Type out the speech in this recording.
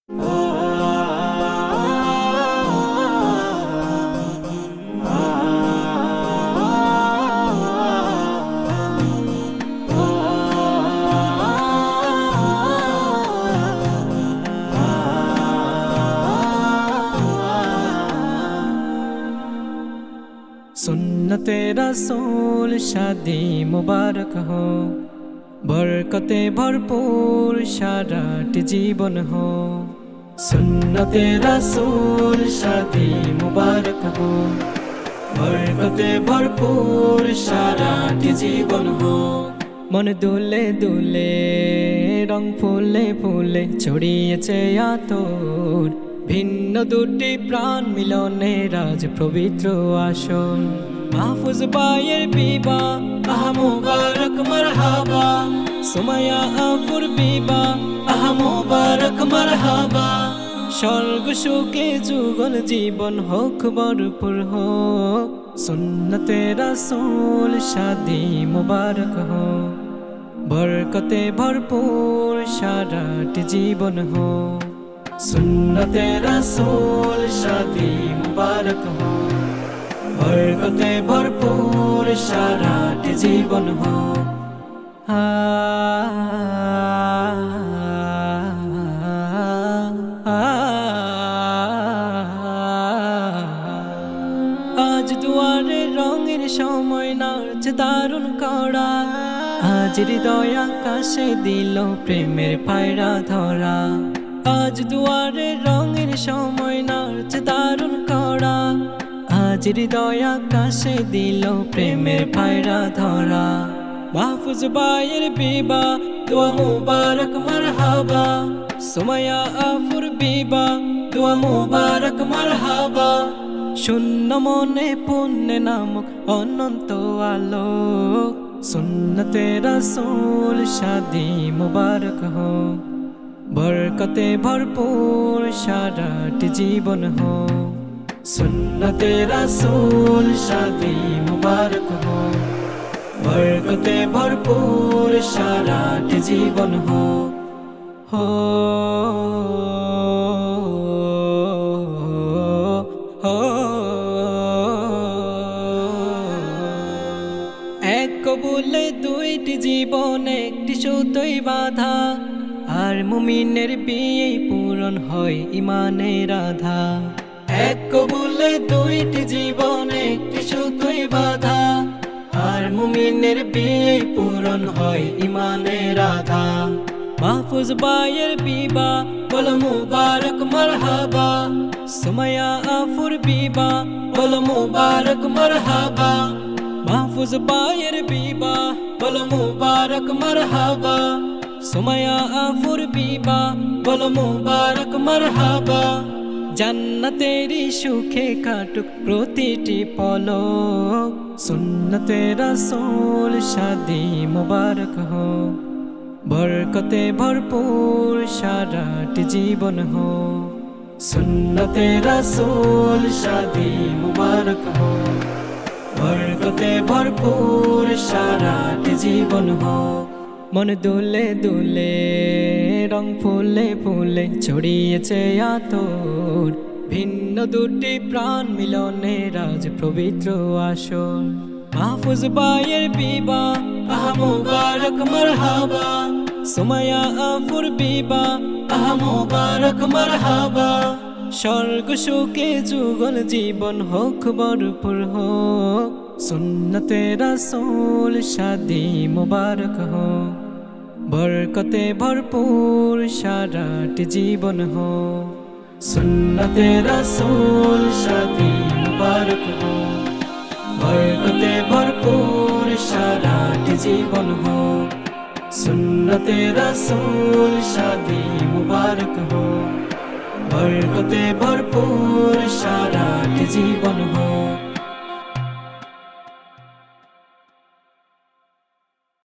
सुन्नते रसूल शादी मुबारक हो, बरकते भरपूर साराटी जीवन हो। सुन्नते रसूल शादी मुबारक हो, बरकते भरपूर साराटी जीवन हो। मन दुले दुले रंग फुले फुले ছড়িয়েছে আতর, ভিন্ন দুটি প্রাণ মিলনে রাজ পবিত্র আসন। মাহফুজ ভাইয়ের বিবাহ আহা মুবারক মারহাবা, সুমাইয়া আফুর বিবাহ আহা মুবারক মারহাবা। স্বর্গ সুখে যুগল জীবন হোক ভরপুর হোক, সুন্নতে রাসূল শাদি মুবারক हो, बरकते भरपूर साराटी जीवन हो। सुन्नते रसूल शादी मुबारक हो, बरकते भरपूर साराटी जीवन हो। आज दुआरे रंगेर समय नाचे दारुण कड़ा, आज हृदय आकाशे दिल प्रेमेर पायरा धरा। आज दुआरे रंगेर समय नाचे दारुण कड़ा, आज हृदय आकाशे दिल प्रेमेर पायरा धरा। মাহফুজ ভাইয়ের বিবাহ দোয়া মুবারক মারহাবা, সুমাইয়া আফুর বিবাহ দোয়া মুবারক মারহাবা। শূন্য মনে পুণ্যে নামক অনন্ত আলোক, सुन्नते रसूल शादी मुबारक हो, बरकते भरपूर साराटी जीवन हो। सुन्नते रसूल शादी मुबारक हो, बरकते भरपूर साराटी जीवन हो। এক কবুলে দুইটি জীবন একটি সুতোই বাঁধা, আর মুমিনের বিয়ে পূরণ হয় ইমানের আধা। এক কবুলে দুইটি জীবন একটি সুতোই বাঁধা, আর মুমিনের বিয়ে পূরণ হয় ইমানের আধা। মাহফুজ ভাইয়ের বিবাহ বলো মুবারক মারহাবা, সুমাইয়া আফুর বিবাহ বলো মুবারক মারহাবা। মাহফুজ ভাইয়ের বিবাহ বলো মুবারক মারহাবা, সুমাইয়া আফুর বিবাহ বলো মুবারক মারহাবা। জান্নাতেরি সুখে কাটুক প্রতিটি পলক, সুন্নতে রাসূল শাদি মুবারক हो, बरकते भरपूर साराटी जीवन हो। सुन्नते रसूल शादी मुबारक हो, बरकते भरपूर साराटी जीवन हो। मन दुले दुले रंग फुले फुले ছড়িয়েছে আতর, ভিন্ন দুটি প্রাণ মিলনে রাজ পবিত্র আসন। মাহফুজ ভাইয়ের বিবাহ আহা মুবারক মারহাবা, সুমাইয়া আফুর বিবাহ আহা মুবারক মারহাবা। স্বর্গ সুখে যুগল জীবন হোক ভরপুর হোক, सुन्नते रसूल शादी मुबारक हो, बरकते भरपूर साराटी जीवन हो। सुन्नते रसूल शादी मुबारक हो, बरकते भरपूर साराटी जीवन हो। सुन्नते रसूल शादी मुबारक हो, बरकते भरपूर साराटी जीवन हो।